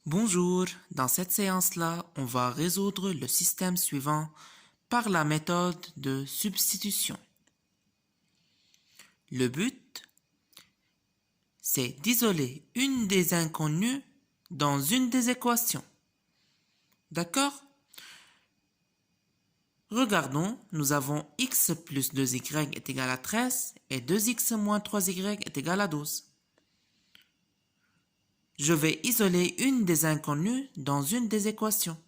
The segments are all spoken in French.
Bonjour, dans cette séance-là, on va résoudre le système suivant par la méthode de substitution. Le but, c'est d'isoler une des inconnues dans une des équations. D'accord? Regardons, nous avons x plus 2y est égal à 13 et 2x moins 3y est égal à 12. Je vais isoler une des inconnues dans une des équations.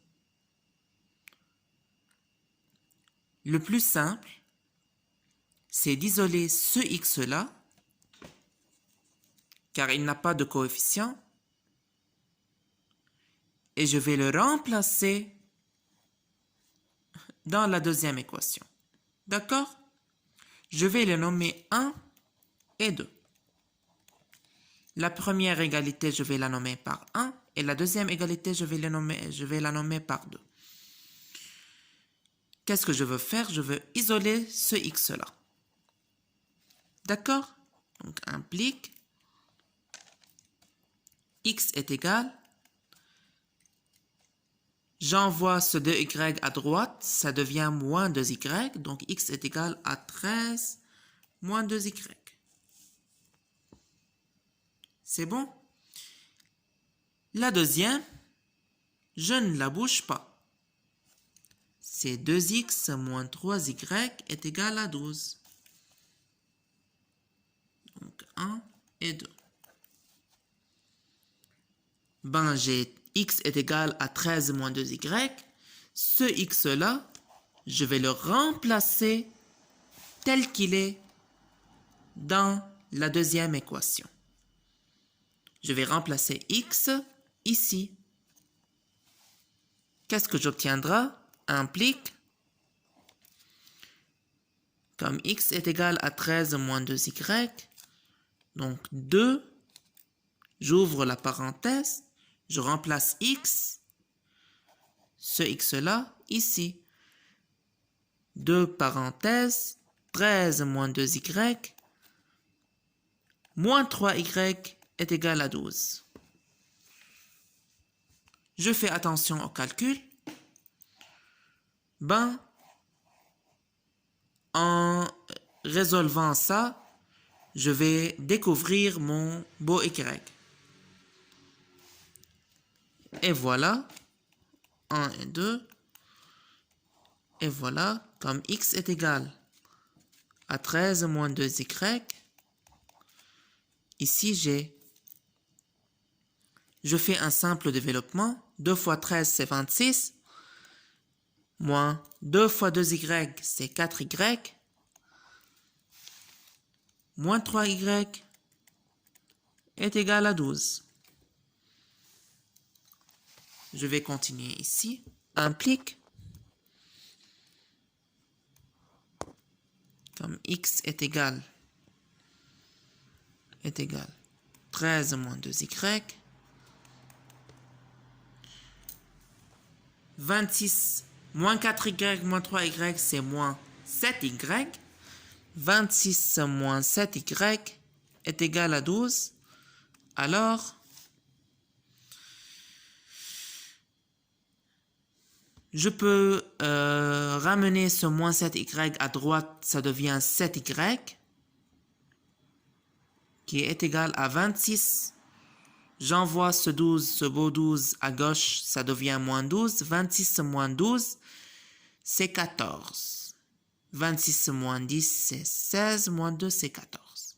Le plus simple, c'est d'isoler ce x-là, car il n'a pas de coefficient, et je vais le remplacer dans la deuxième équation. D'accord? Je vais les nommer 1 et 2. La première égalité, je vais la nommer par 1, et la deuxième égalité, je vais la nommer par 2. Qu'est-ce que je veux faire? Je veux isoler ce x-là. D'accord? Donc, implique x est égal, j'envoie ce 2y à droite, ça devient moins 2y, donc x est égal à 13 moins 2y. C'est bon? La deuxième, je ne la bouge pas. C'est 2x moins 3y est égal à 12. Donc 1 et 2. Ben, j'ai x est égal à 13 moins 2y. Ce x-là, je vais le remplacer tel qu'il est dans la deuxième équation. Je vais remplacer x ici. Qu'est-ce que j'obtiendrai? Implique, comme x est égal à 13 moins 2y, donc 2, j'ouvre la parenthèse, je remplace x, ce x-là, ici. 2 parenthèses, 13 moins 2y, moins 3y est égal à 12. Je fais attention au calcul. Ben, en résolvant ça, je vais découvrir mon beau y. Et voilà, 1 et 2. Et voilà, comme x est égal à 13 moins 2y, ici je fais un simple développement. 2 fois 13, c'est 26. Moins 2 fois 2y, c'est 4y. Moins 3y est égal à 12. Je vais continuer ici. Implique, comme x est égal 13 moins 2y. 26 moins 4y moins 3y, c'est moins 7y. 26 moins 7y est égal à 12. Alors, je peux ramener ce moins 7y à droite, ça devient 7y, qui est égal à 26. J'envoie ce beau 12 à gauche, ça devient moins 12. 26 moins 12, c'est 14. 26 moins 10, c'est 16. Moins 2, c'est 14.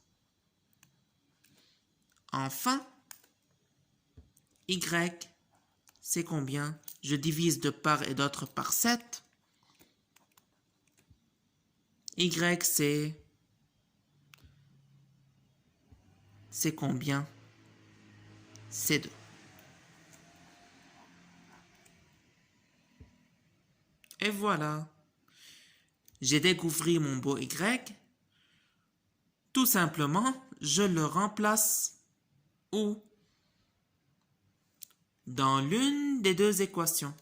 Enfin, y, c'est combien? Je divise de part et d'autre par 7. Y, c'est combien? C'est 2. Et voilà. J'ai découvert mon beau y. Tout simplement, je le remplace où? Dans l'une des deux équations.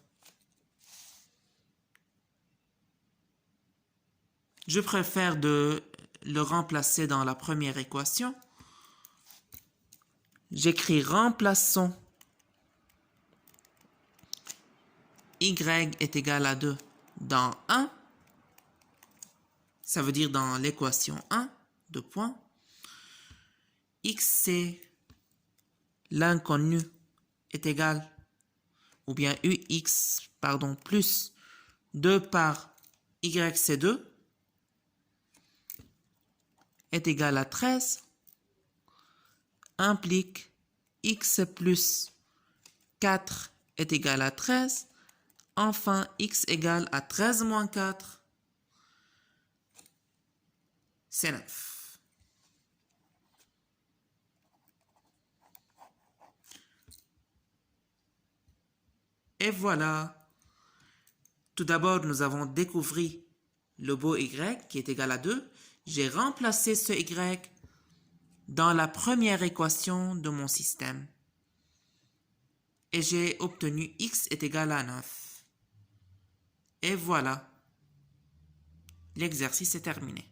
Je préfère de le remplacer dans la première équation. J'écris remplaçons y est égal à 2 dans 1, ça veut dire dans l'équation 1, 2 points, x c'est l'inconnu est égal, ou bien ux, pardon, plus 2 par y c'est 2 est égal à 13, implique x plus 4 est égal à 13, enfin x égale à 13 moins 4, c'est 9. Et voilà. Tout d'abord, nous avons découvert le beau y qui est égal à 2. J'ai remplacé ce y dans la première équation de mon système. Et j'ai obtenu x est égal à 9. Et voilà. L'exercice est terminé.